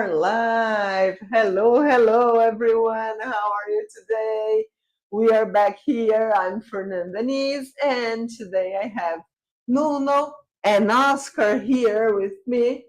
are live. Hello, everyone. How are you today? We are back here. I'm Fernanda Nis, and today I have Nuno and Oscar here with me.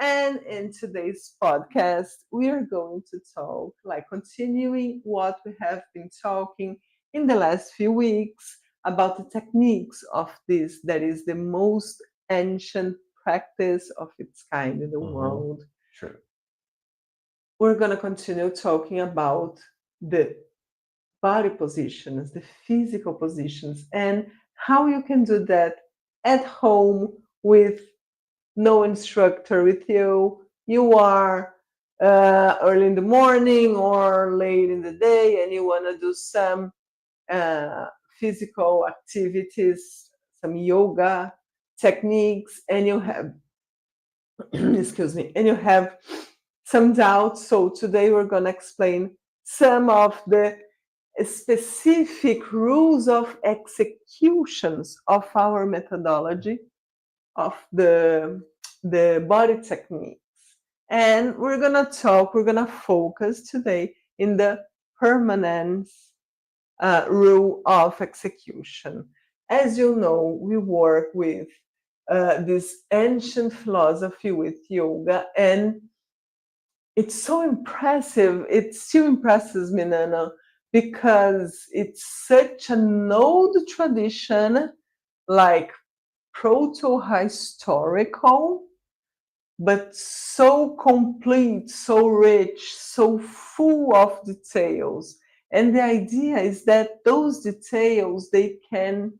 And in today's podcast, we are going to talk, like continuing what we have been talking in the last few weeks about the techniques of this that is the most ancient practice of its kind in the world. True. We're going to continue talking about the body positions, the physical positions, and how you can do that at home with no instructor with you. You are early in the morning or late in the day, and you want to do some uh, physical activities, some yoga techniques, and you have excuse me, and you have some doubts. So today we're going to explain some of the specific rules of executions of our methodology of the body techniques. And we're going to focus today in the permanence rule of execution. As you know, we work with this ancient philosophy with yoga, and it's so impressive. It still impresses me, Nana, because it's such an old tradition, like proto-historical, but so complete, so rich, so full of details. And the idea is that those details, they can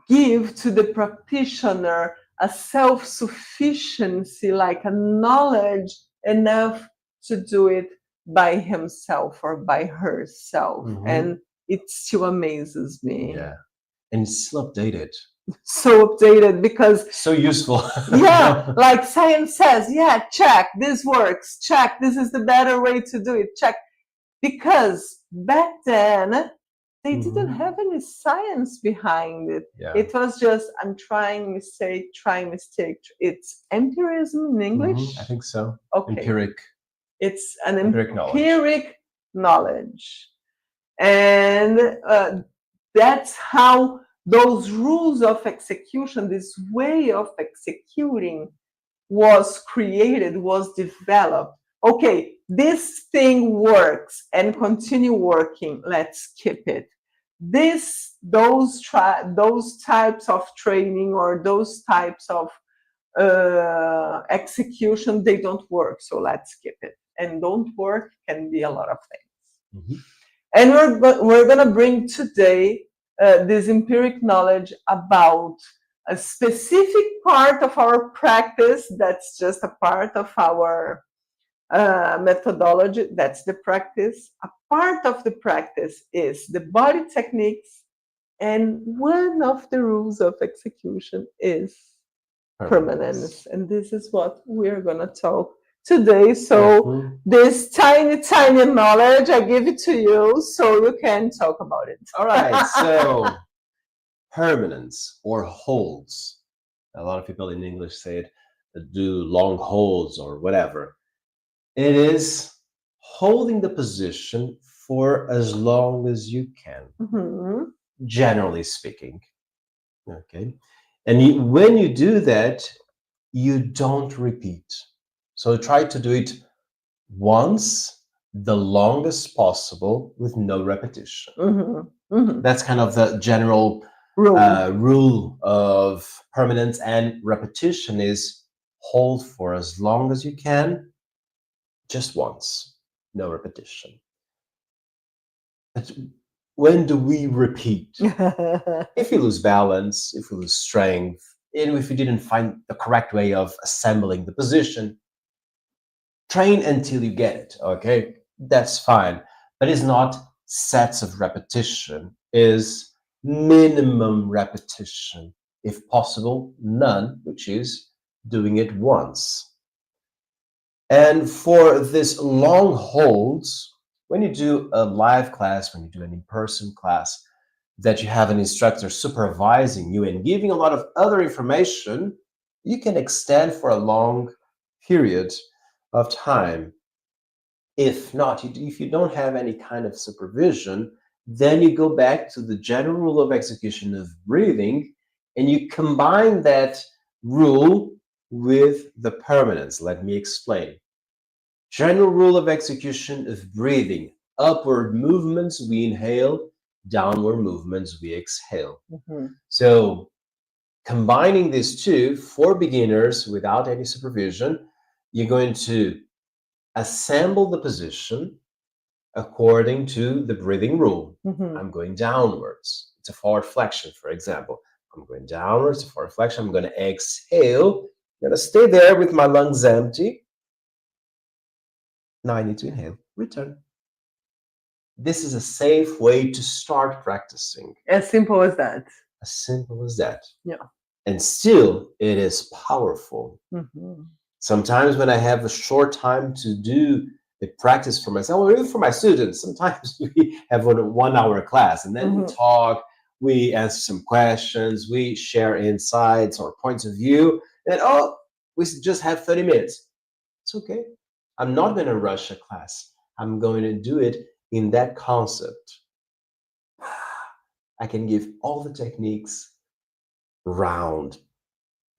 give to the practitioner a self-sufficiency, like a knowledge enough to do it by himself or by herself. And it still amazes me. Yeah. And it's still updated. So updated because So useful. yeah, like science says, yeah, check, this works, check, this is the better way to do it, check. Because back then they didn't have any science behind it. Yeah. It was just I'm trying mistake. It's empirism in English. I think so. Okay. Empiric. It's an Empiric knowledge. And that's how those rules of execution, this way of executing, was created, was developed. Okay, this thing works and continue working. Let's keep it. Those types of training or those types of execution, they don't work. So let's keep it. And don't work can be a lot of things. And we're gonna bring today this empiric knowledge about a specific part of our practice that's just a part of our methodology. That's the practice. A part of the practice is the body techniques, and one of the rules of execution is permanence. And this is what we're going to talk today. So this tiny knowledge, I give it to you so you can talk about it. All right. So permanence or holds. A lot of people in English say it, do long holds or whatever. It is holding the position for as long as you can, generally speaking. Okay. And when you do that, you don't repeat. So try to do it once, the longest possible, with no repetition. That's kind of the general rule of permanence and repetition is hold for as long as you can, just once, no repetition. But when do we repeat? If you lose balance, if you lose strength, and if you didn't find the correct way of assembling the position, train until you get it, okay? That's fine. But it's not sets of repetition, is minimum repetition. If possible, none, which is doing it once. And for this long holds, when you do a live class, when you do an in-person class, that you have an instructor supervising you and giving a lot of other information, you can extend for a long period of time. If not, if you don't have any kind of supervision, then you go back to the general rule of execution of breathing and you combine that rule with the permanence. Let me explain. General rule of execution of breathing: upward movements we inhale, downward movements we exhale. So, combining these two for beginners without any supervision, you're going to assemble the position according to the breathing rule. I'm going downwards. It's a forward flexion, for example. I'm going downwards, a forward flexion. I'm going to exhale. I'm going to stay there with my lungs empty. Now I need to inhale, return. This is a safe way to start practicing. As simple as that. As simple as that. Yeah. And still, it is powerful. Sometimes when I have a short time to do the practice for myself, or even for my students, sometimes we have a 1 hour class and then we talk, we answer some questions, we share insights or points of view, and we just have 30 minutes. It's okay. I'm not going to rush a class. I'm going to do it in that concept. I can give all the techniques round,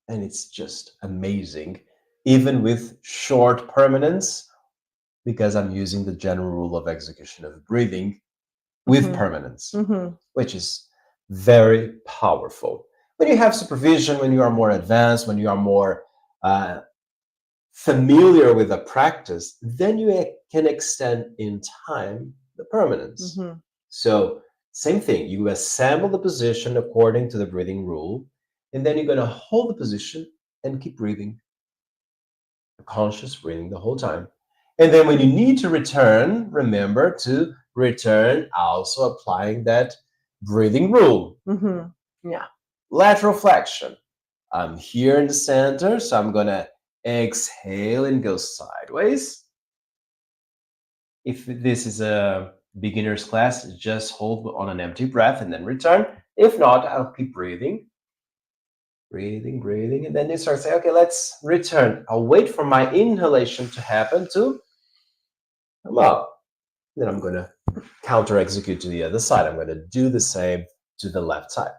and it's just amazing, even with short permanence, because I'm using the general rule of execution of breathing with permanence, which is very powerful. When you have supervision, when you are more advanced, when you are more familiar with the practice, then you can extend in time the permanence. So, same thing, you assemble the position according to the breathing rule, and then you're going to hold the position and keep breathing. Conscious breathing the whole time. And then when you need to return, remember to return also applying that breathing rule. Yeah. Lateral flexion. I'm here in the center, so I'm going to exhale and go sideways. If this is a beginner's class, just hold on an empty breath and then return. If not, I'll keep breathing. Breathing, and then you start saying, okay, let's return. I'll wait for my inhalation to happen to come up. Then I'm going to counter execute to the other side. I'm going to do the same to the left side.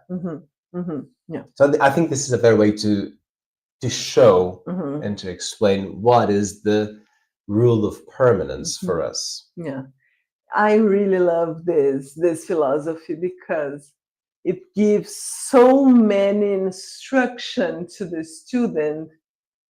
Yeah. So I think this is a better way to show and to explain what is the rule of permanence for us. Yeah. I really love this philosophy because it gives so many instruction to the student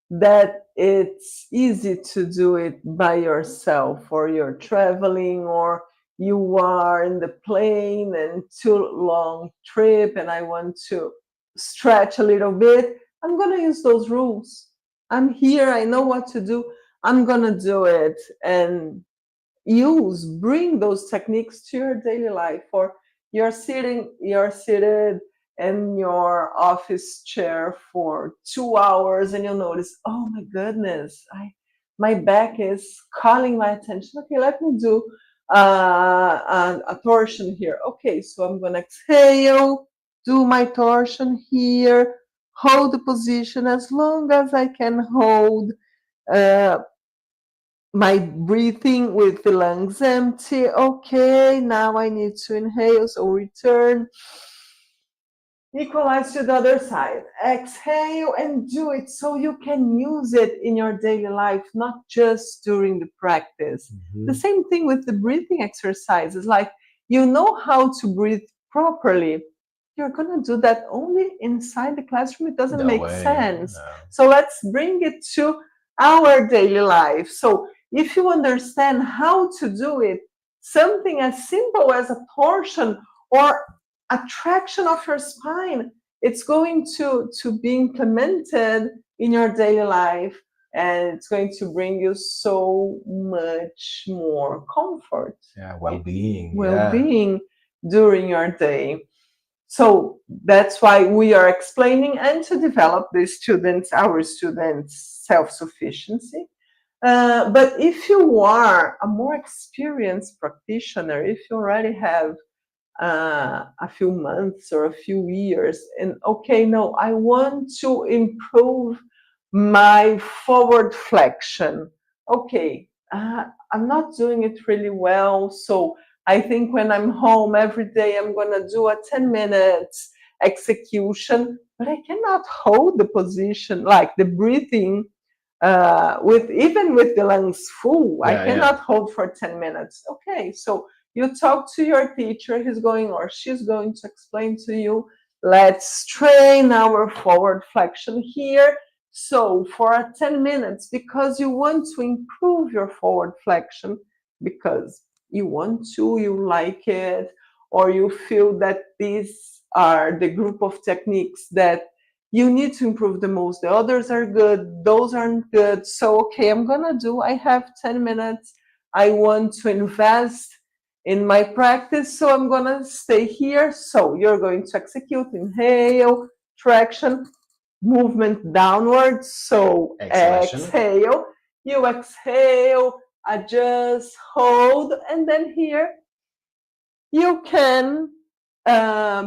that it's easy to do it by yourself, or you're traveling, or you are in the plane and too long trip and I want to stretch a little bit. I'm going to use those rules. I'm here, I know what to do, I'm going to do it. And bring those techniques to your daily life. Or you're seated in your office chair for 2 hours and you'll notice, oh my goodness, my back is calling my attention. Okay, let me do a torsion here. Okay, so I'm going to exhale, do my torsion here, hold the position as long as I can hold my breathing with the lungs empty. Okay, now I need to inhale, so return. Equalize to the other side. Exhale and do it so you can use it in your daily life, not just during the practice. The same thing with the breathing exercises. Like, you know how to breathe properly. You're going to do that only inside the classroom. It doesn't make sense. No. So let's bring it to our daily life. So if you understand how to do it, something as simple as a torsion or a traction of your spine, it's going to be implemented in your daily life, and it's going to bring you so much more comfort. Yeah, well-being. Well-being during your day. So that's why we are explaining and to develop our students' self-sufficiency. But if you are a more experienced practitioner, if you already have a few months or a few years, and okay, no, I want to improve my forward flexion. okay, I'm not doing it really well. So I think when I'm home every day, I'm going to do a 10 minutes execution, but I cannot hold the position, like the breathing, with even with the lungs full, I Yeah, yeah. cannot hold for 10 minutes. Okay, so you talk to your teacher, he's going or she's going to explain to you, let's train our forward flexion here. So for 10 minutes, because you want to improve your forward flexion, because you want to, you like it, or you feel that these are the group of techniques that you need to improve the most. The others are good, those aren't good. So, okay, I have 10 minutes. I want to invest in my practice, so I'm gonna stay here. So, you're going to execute inhale, traction, movement downwards. So, Exhalation. exhale, you exhale, adjust, hold, and then here you can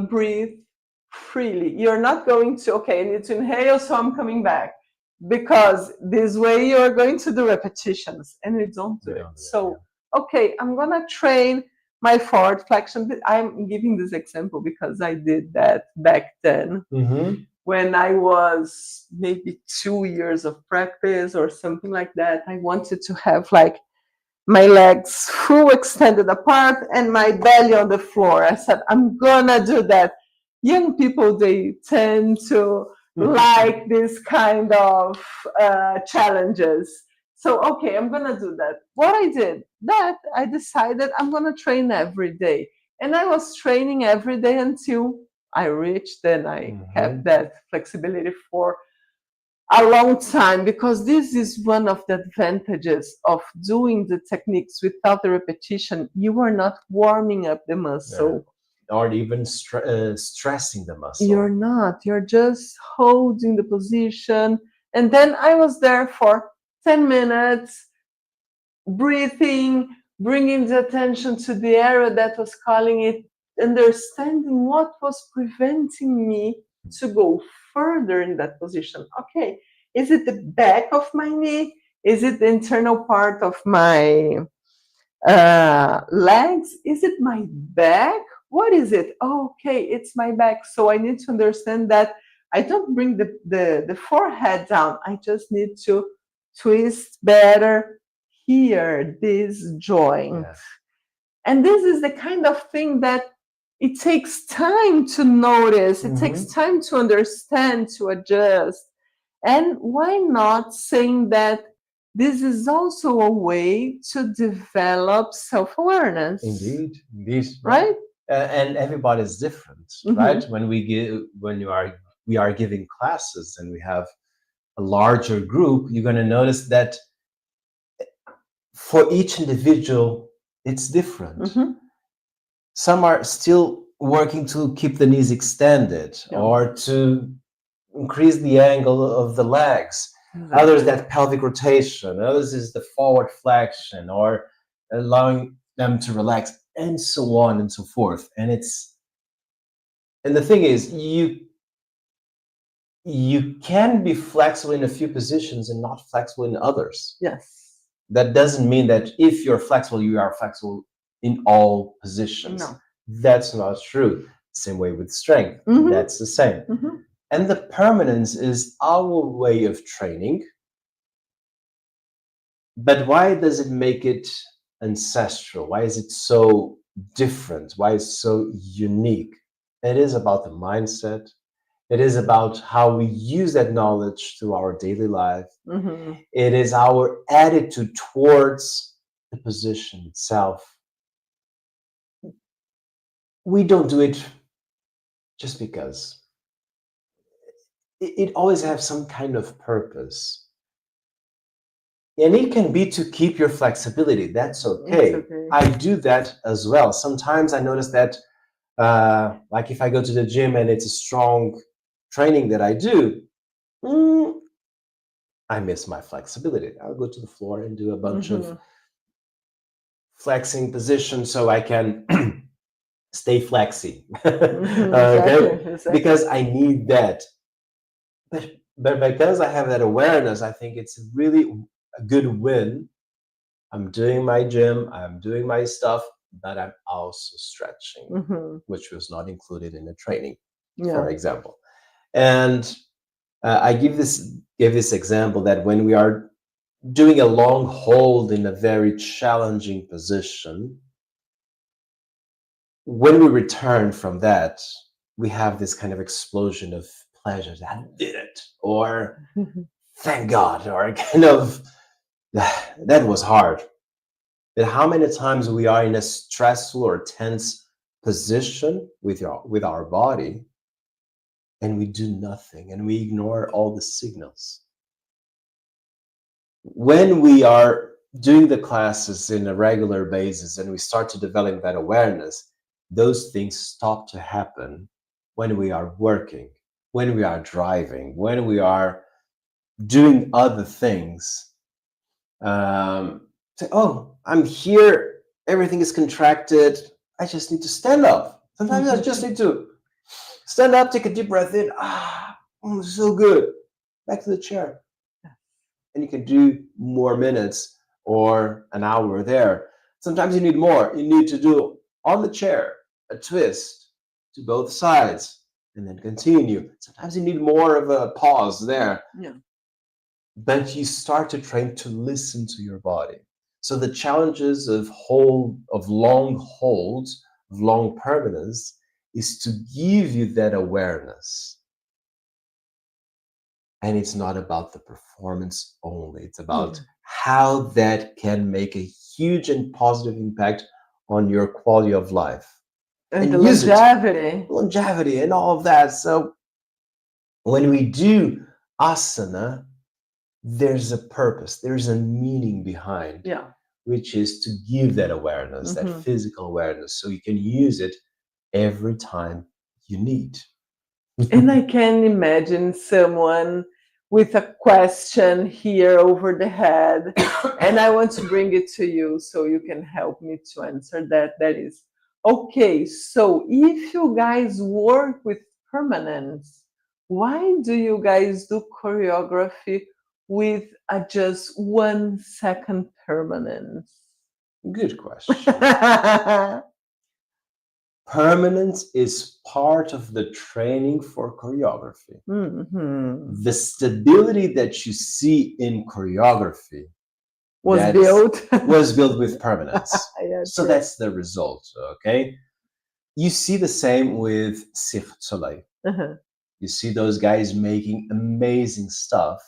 breathe freely. You're not going to, okay, I need to inhale, so I'm coming back. Because this way you're going to do repetitions and we don't do We it. don't do it. So, okay, I'm going to train my forward flexion. I'm giving this example because I did that back then Yeah. Mm-hmm. when I was maybe 2 years of practice or something like that. I wanted to have like my legs full extended apart and my belly on the floor. I said, I'm gonna do that. Young people, they tend to like this kind of challenges. So, okay, I'm gonna do that. What I did, that I decided I'm gonna train every day. And I was training every day until I reached and I Mm-hmm. kept that flexibility for a long time, because this is one of the advantages of doing the techniques without the repetition. You are not warming up the Yeah. muscle. Or even stressing the You're muscle. not. You're just holding the position. And then I was there for 10 minutes, breathing, bringing the attention to the area that was calling it, understanding what was preventing me to go further in that position. Okay, is it the back of my knee? Is it the internal part of my legs? Is it my back? What is it? Oh, okay, it's my back. So I need to understand that I don't bring the forehead down. I just need to twist better here, this joint. Yeah. And this is the kind of thing that it takes time to notice, it takes Mm-hmm. time to understand, to adjust. And why not saying that this is also a way to develop self awareness? Indeed, indeed, yeah. Right? And everybody's different, right? Mm-hmm. When we are giving classes and we have a larger group, you're going to notice that for each individual, it's different. Mm-hmm. Some are still working to keep the knees extended Yeah. or to increase the angle of the legs. Exactly. Others that pelvic rotation. Others is the forward flexion or allowing them to relax, and so on and so forth. And the thing is, you can be flexible in a few positions and not flexible in others. Yes. That doesn't mean that if you're flexible, you are flexible in all positions. No. That's not true. Same way with strength. Mm-hmm. That's the same. Mm-hmm. And the permanence is our way of training. But why does it make it ancestral? Why is it so different? Why is it so unique? It is about the mindset. It is about how we use that knowledge to our daily life. Mm-hmm. It is our attitude towards the position itself. We don't do it just because. It always has some kind of purpose. And it can be to keep your flexibility. That's okay. It's okay. I do that as well. Sometimes I notice that, like if I go to the gym and it's a strong training that I do, I miss my flexibility. I'll go to the floor and do a bunch Mm-hmm. of flexing positions so I can stay flexy. Mm-hmm. Okay, Exactly. because I need that. But because I have that awareness, I think it's really a good win. I'm doing my gym, I'm doing my stuff, but I'm also stretching, Mhm. which was not included in the training, for Yeah. example. And I give this example that when we are doing a long hold in a very challenging position, when we return from that, we have this kind of explosion of pleasure. I did it, or thank God, or kind of that was hard. But how many times we are in a stressful or tense position with our body, and we do nothing, and we ignore all the signals. When we are doing the classes in a regular basis and we start to develop that awareness, those things stop to happen when we are working, when we are driving, when we are doing other things. Say, oh, I'm here, everything is contracted, I just need to stand up. Sometimes I just need to stand up, take a deep breath in. So good. Back to the chair. And you can do more minutes or an hour there. Sometimes you need more. You need to do on the chair a twist to both sides and then continue. Sometimes you need more of a pause there. Yeah. But you start to train to listen to your body. So the challenges of long holds, of long permanence, is to give you that awareness. And it's not about the performance only. It's about how that can make a huge and positive impact on your quality of life. And the use longevity. Longevity and all of that. So when we do asana, there's a purpose, there's a meaning behind, Yeah. which is to give that awareness, that physical awareness, so you can use it every time you need. And I can imagine someone with a question here over the head, and I want to bring it to you so you can help me to answer that. That is, okay, so if you guys work with permanence, why do you guys do choreography with a just 1 second permanence? Good question. Permanence is part of the training for choreography. The stability that you see in choreography was built with permanence. Yeah, so true. that's the result. Okay, you see the same with Cirque du Soleil. You see those guys making amazing stuff,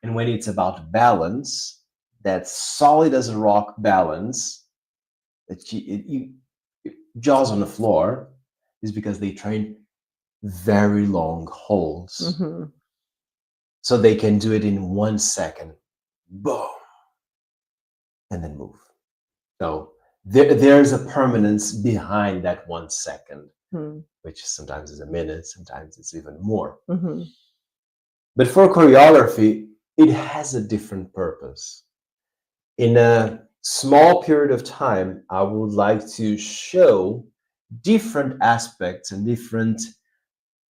and when it's about balance, that solid as a rock balance, that you jaws on the floor, is because they train very long holds. So they can do it in 1 second, boom, and then move. So there's a permanence behind that 1 second, which sometimes is a minute, sometimes it's even more. But for choreography, it has a different purpose. In a small period of time, I would like to show different aspects and different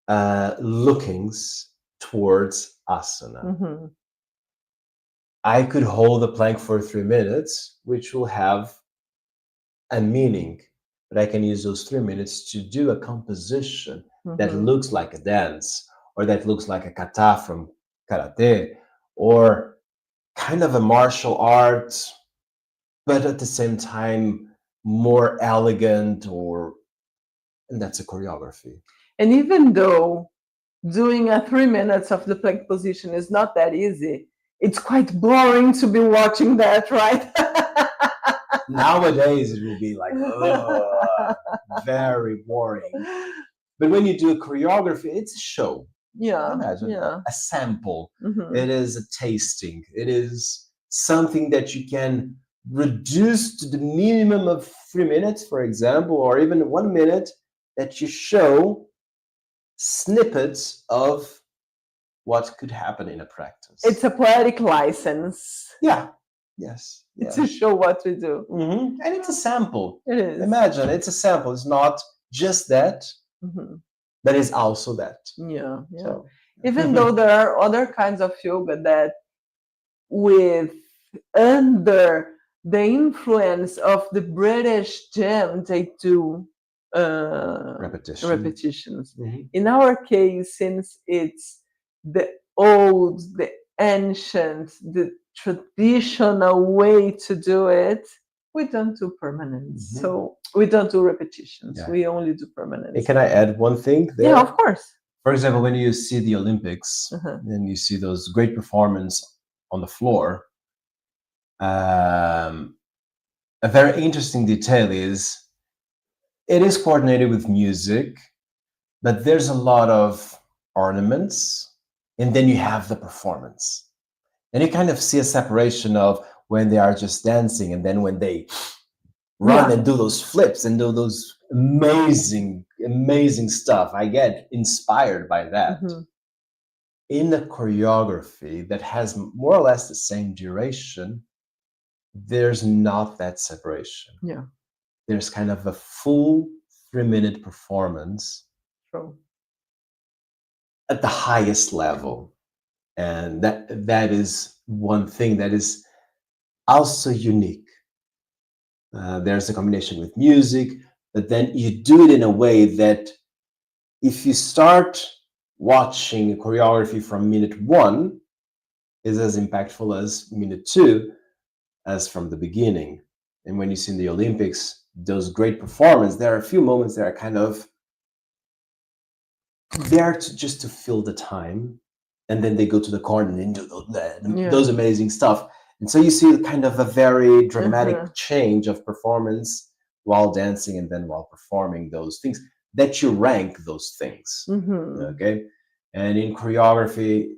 lookings towards asana. I could hold the plank for 3 minutes, which will have a meaning, but I can use those 3 minutes to do a composition that looks like a dance, or that looks like a kata from karate, or kind of a martial art, but at the same time more elegant, and that's a choreography. And even though doing a 3 minutes of the plank position is not that easy, it's quite boring to be watching that, right? Nowadays it will be like very boring. But when you do a choreography, it's a show. Yeah. Imagine a sample. Mhm. It is a tasting. It is something that you can reduce to the minimum of 3 minutes, for example, or even 1 minute, that you show snippets of what could happen in a practice. It's a poetic license. Yeah. Yes. To show what we do. And it's a sample. It is. Imagine, it's a sample. It's not just that, but it's also that. Yeah. So, even though there are other kinds of yoga that with under the influence of the British gym, they do repetitions. Mhm. In our case, since it's the old, the ancient, the traditional way to do it, we don't do permanence. Mhm. So we don't do repetitions. Yeah. We only do Hey, permanence. can I add one thing there? Yeah, of course. For example, when you see the Olympics and you see those great performance on the floor, a very interesting detail is it is coordinated with music, but there's a lot of ornaments, and then you have the performance. And you kind of see a separation of when they are just dancing and then when they run and do those flips and do those amazing, amazing stuff. I get inspired by that. In a choreography that has more or less the same duration, there's not that separation. Yeah. There's kind of a full 3-minute performance. True. At the highest level. And that is one thing that is also unique. There's a combination with music, but then you do it in a way that if you start watching a choreography from minute 1, is as impactful as minute 2 as from the beginning. And when you see in the Olympics those great performances, there are a few moments that are kind of there just to fill the time, and then they go to the corner and do those amazing stuff. And so you see kind of a very dramatic change of performance while dancing and then while performing those things, that you rank those things. Okay. And in choreography,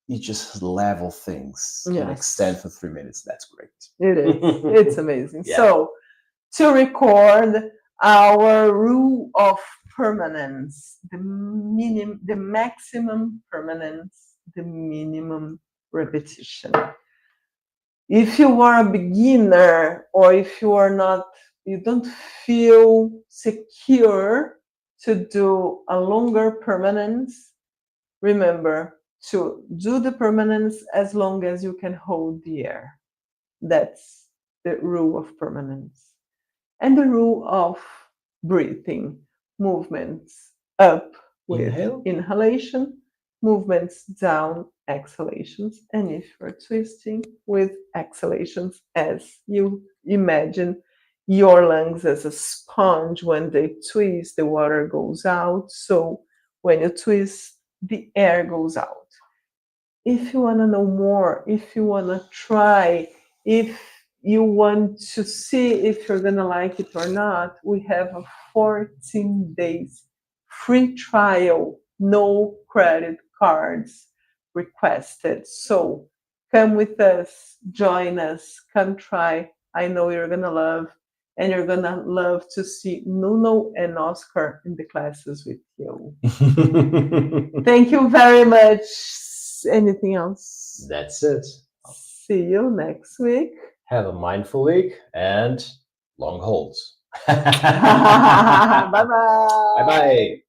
you just level things and extend for 3 minutes. That's great. It is. It's amazing. Yeah. So to record our rule of permanence, the maximum permanence, the minimum repetition. If you are a beginner, or if you are not, you don't feel secure to do a longer permanence, remember to do the permanence as long as you can hold the air. That's the rule of permanence. And the rule of breathing, movements up with inhalation, movements down, exhalations, and if you're twisting, with exhalations, as you imagine your lungs as a sponge. When they twist, the water goes out. So when you twist, the air goes out. If you want to know more, if you want to try, if you want to see if you're going to like it or not, we have a 14 days free trial, no credit cards requested. So come with us, join us, come try. I know you're going to love, and you're going to love to see Nuno and Oscar in the classes with you. Thank you very much. Anything else? That's it. See you next week. Have a mindful week and long holds. Bye-bye. Bye-bye.